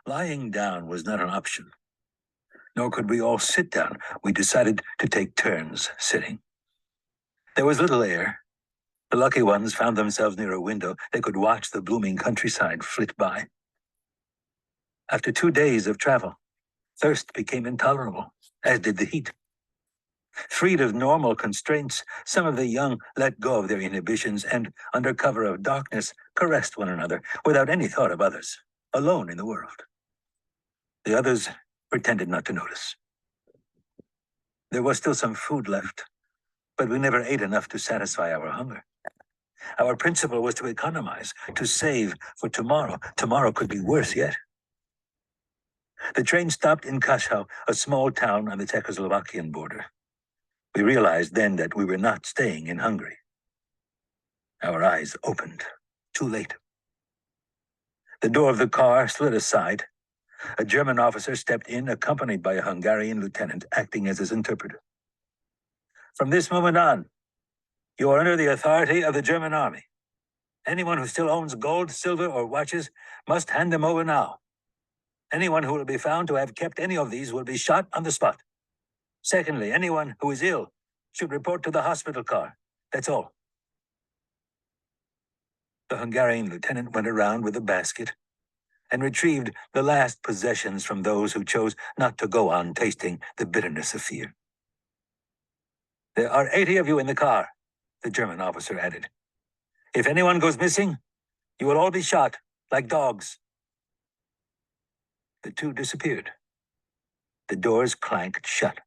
Lying down was not an option, nor could we all sit down. We decided to take turns sitting. There was little air. The lucky ones found themselves near a window. They could watch the blooming countryside flit by. After 2 days of travel, thirst became intolerable, as did the heat. Freed of normal constraints, some of the young let go of their inhibitions and, under cover of darkness, caressed one another without any thought of others, alone in the world. The others pretended not to notice. There was still some food left, but we never ate enough to satisfy our hunger. Our principle was to economize, to save for tomorrow. Tomorrow could be worse yet. The train stopped in Kashau, a small town on the Czechoslovakian border. We realized then that we were not staying in Hungary. Our eyes opened, too late. The door of the car slid aside. A German officer stepped in, accompanied by a Hungarian lieutenant, acting as his interpreter. From this moment on, you are under the authority of the German army. Anyone who still owns gold, silver, or watches must hand them over now. Anyone who will be found to have kept any of these will be shot on the spot. Secondly, anyone who is ill should report to the hospital car. That's all. The Hungarian lieutenant went around with a basket and retrieved the last possessions from those who chose not to go on tasting the bitterness of fear. There are 80 of you in the car, the German officer added. If anyone goes missing, you will all be shot, like dogs. The two disappeared. The doors clanked shut.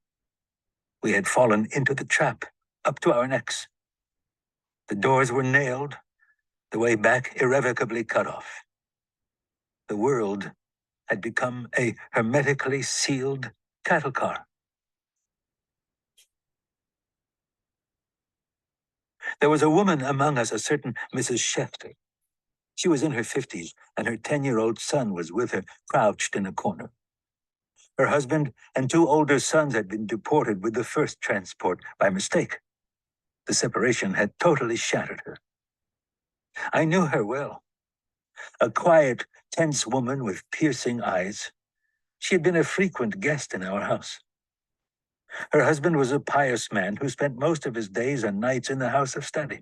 We had fallen into the trap, up to our necks. The doors were nailed, the way back irrevocably cut off. The world had become a hermetically sealed cattle car. There was a woman among us, a certain Mrs. Schächter. She was in her 50s, and her 10-year-old son was with her, crouched in a corner. Her husband and 2 older sons had been deported with the first transport by mistake. The separation had totally shattered her. I knew her well. A quiet, tense woman with piercing eyes. She had been a frequent guest in our house. Her husband was a pious man who spent most of his days and nights in the house of study.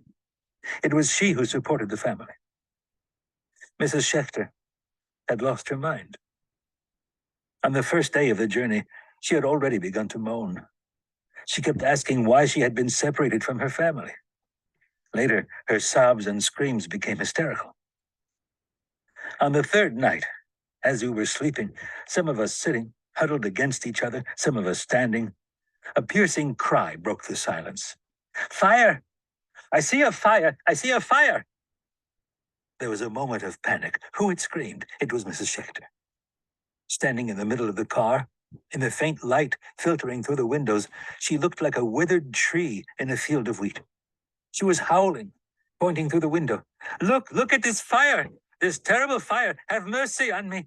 It was she who supported the family. Mrs. Schächter had lost her mind. On the first day of the journey, she had already begun to moan. She kept asking why she had been separated from her family. Later, her sobs and screams became hysterical. On the 3rd night, as we were sleeping, some of us sitting, huddled against each other, some of us standing, a piercing cry broke the silence. Fire! I see a fire! I see a fire! There was a moment of panic. Who had screamed? It was Mrs. Schächter. Standing in the middle of the car, in the faint light filtering through the windows, she looked like a withered tree in a field of wheat. She was howling, pointing through the window. Look at this fire! This terrible fire! Have mercy on me!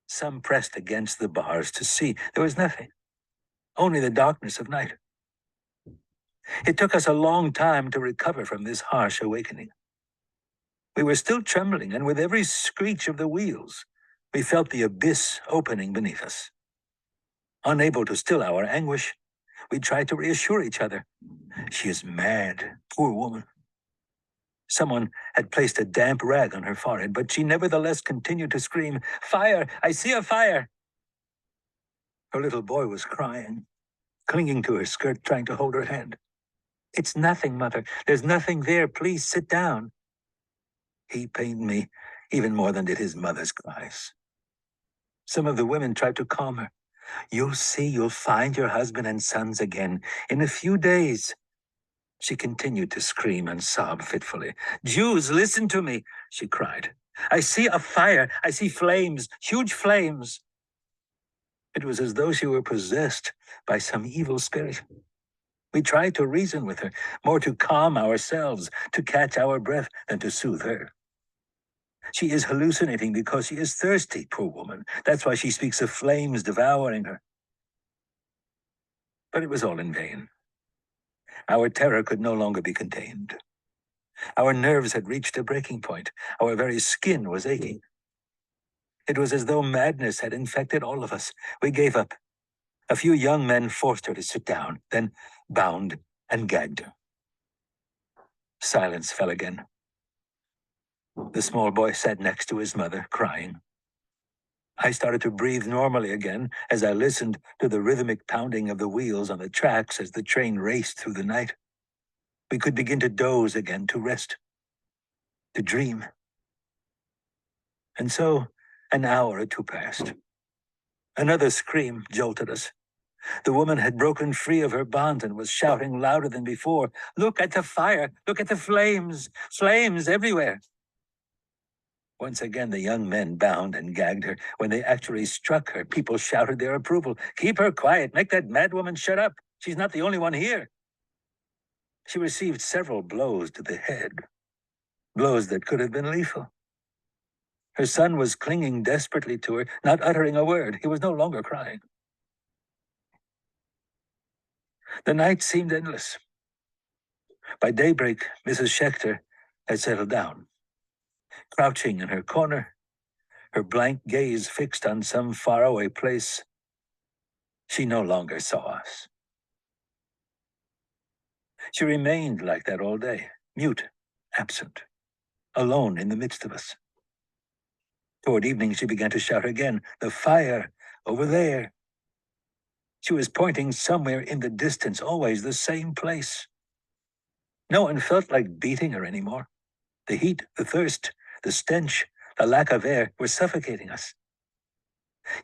Some pressed against the bars to see. There was nothing. Only the darkness of night. It took us a long time to recover from this harsh awakening. We were still trembling, and with every screech of the wheels, we felt the abyss opening beneath us. Unable to still our anguish, we tried to reassure each other. She is mad, poor woman. Someone had placed a damp rag on her forehead, but she nevertheless continued to scream, Fire! I see a fire! Her little boy was crying, clinging to her skirt, trying to hold her hand. It's nothing, Mother. There's nothing there. Please sit down. He pained me even more than did his mother's cries. Some of the women tried to calm her. You'll see, you'll find your husband and sons again in a few days. She continued to scream and sob fitfully. Jews, listen to me, she cried. I see a fire. I see flames, huge flames. It was as though she were possessed by some evil spirit. We tried to reason with her, more to calm ourselves, to catch our breath than to soothe her. She is hallucinating because she is thirsty, poor woman. That's why she speaks of flames devouring her. But it was all in vain. Our terror could no longer be contained. Our nerves had reached a breaking point. Our very skin was aching. It was as though madness had infected all of us. We gave up. A few young men forced her to sit down, then bound and gagged her. Silence fell again. The small boy sat next to his mother, crying. I started to breathe normally again as I listened to the rhythmic pounding of the wheels on the tracks as the train raced through the night. We could begin to doze again, to rest, to dream. And so, an hour or two passed. Another scream jolted us. The woman had broken free of her bonds and was shouting louder than before, "Look at the fire! Look at the flames! Flames everywhere!" Once again, the young men bound and gagged her. When they actually struck her, people shouted their approval. "Keep her quiet! Make that madwoman shut up! She's not the only one here!" She received several blows to the head, blows that could have been lethal. Her son was clinging desperately to her, not uttering a word. He was no longer crying. The night seemed endless. By daybreak, Mrs. Schächter had settled down. Crouching in her corner, her blank gaze fixed on some faraway place, she no longer saw us. She remained like that all day, mute, absent, alone in the midst of us. Toward evening, she began to shout again, "The fire, over there!" She was pointing somewhere in the distance, always the same place. No one felt like beating her anymore. The heat, the thirst, the stench, the lack of air were suffocating us.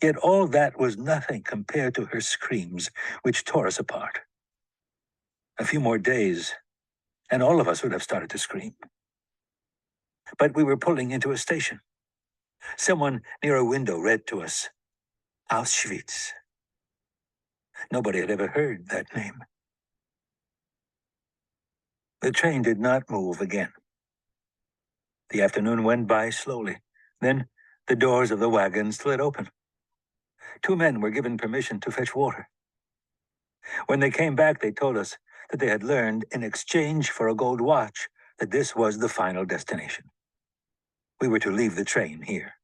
Yet all that was nothing compared to her screams, which tore us apart. A few more days, and all of us would have started to scream. But we were pulling into a station. Someone near a window read to us, Auschwitz. Nobody had ever heard that name. The train did not move again. The afternoon went by slowly. Then the doors of the wagon slid open. 2 men were given permission to fetch water. When they came back, they told us that they had learned, in exchange for a gold watch, that this was the final destination. We were to leave the train here.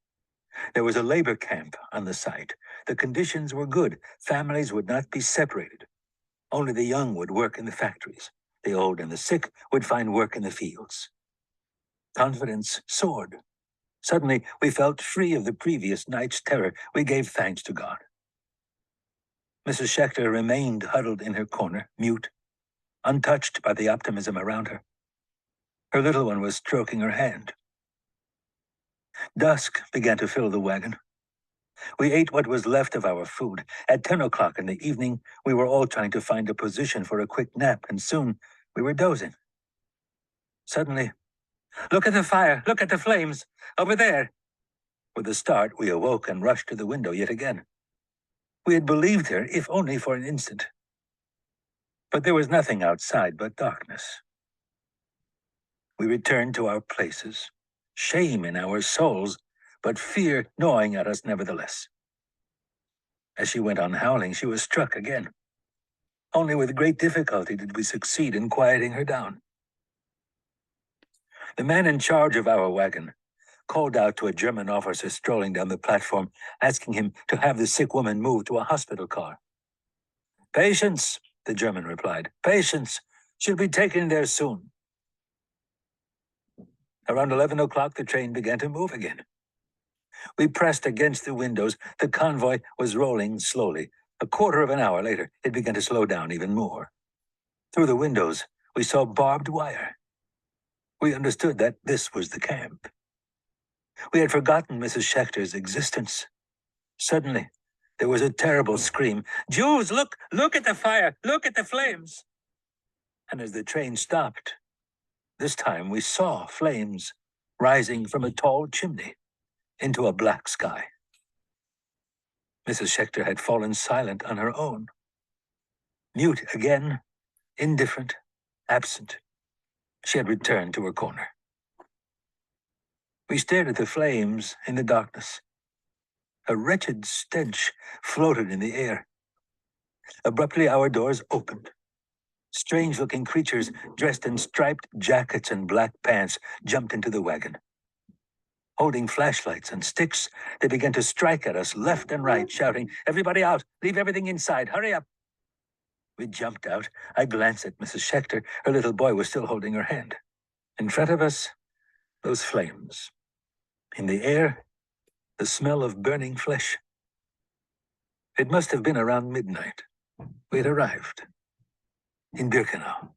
There was a labor camp on the site. The conditions were good. Families would not be separated. Only the young would work in the factories. The old and the sick would find work in the fields. Confidence soared. Suddenly, we felt free of the previous night's terror. We gave thanks to God. Mrs. Schächter remained huddled in her corner, mute, untouched by the optimism around her. Her little one was stroking her hand. Dusk began to fill the wagon. We ate what was left of our food. At 10 o'clock in the evening, we were all trying to find a position for a quick nap, and soon we were dozing. Suddenly, "Look at the fire! Look at the flames! Over there!" With a start, we awoke and rushed to the window yet again. We had believed her, if only for an instant. But there was nothing outside but darkness. We returned to our places, shame in our souls, but fear gnawing at us nevertheless. As she went on howling, she was struck again. Only with great difficulty did we succeed in quieting her down. The man in charge of our wagon called out to a German officer strolling down the platform, asking him to have the sick woman moved to a hospital car. "Patience," the German replied. "Patience. She'll be taken there soon." Around 11 o'clock, the train began to move again. We pressed against the windows. The convoy was rolling slowly. A quarter of an hour later, it began to slow down even more. Through the windows, we saw barbed wire. We understood that this was the camp. We had forgotten Mrs. Schächter's existence. Suddenly, there was a terrible scream. "Jews, look! Look at the fire! Look at the flames!" And as the train stopped, this time we saw flames rising from a tall chimney into a black sky. Mrs. Schächter had fallen silent on her own. Mute again, indifferent, absent. She had returned to her corner. We stared at the flames in the darkness. A wretched stench floated in the air. Abruptly, our doors opened. Strange-looking creatures dressed in striped jackets and black pants jumped into the wagon. Holding flashlights and sticks, they began to strike at us left and right, shouting, "Everybody out! Leave everything inside! Hurry up!" We jumped out. I glanced at Mrs. Schächter. Her little boy was still holding her hand. In front of us, those flames. In the air, the smell of burning flesh. It must have been around midnight. We had arrived in Birkenau.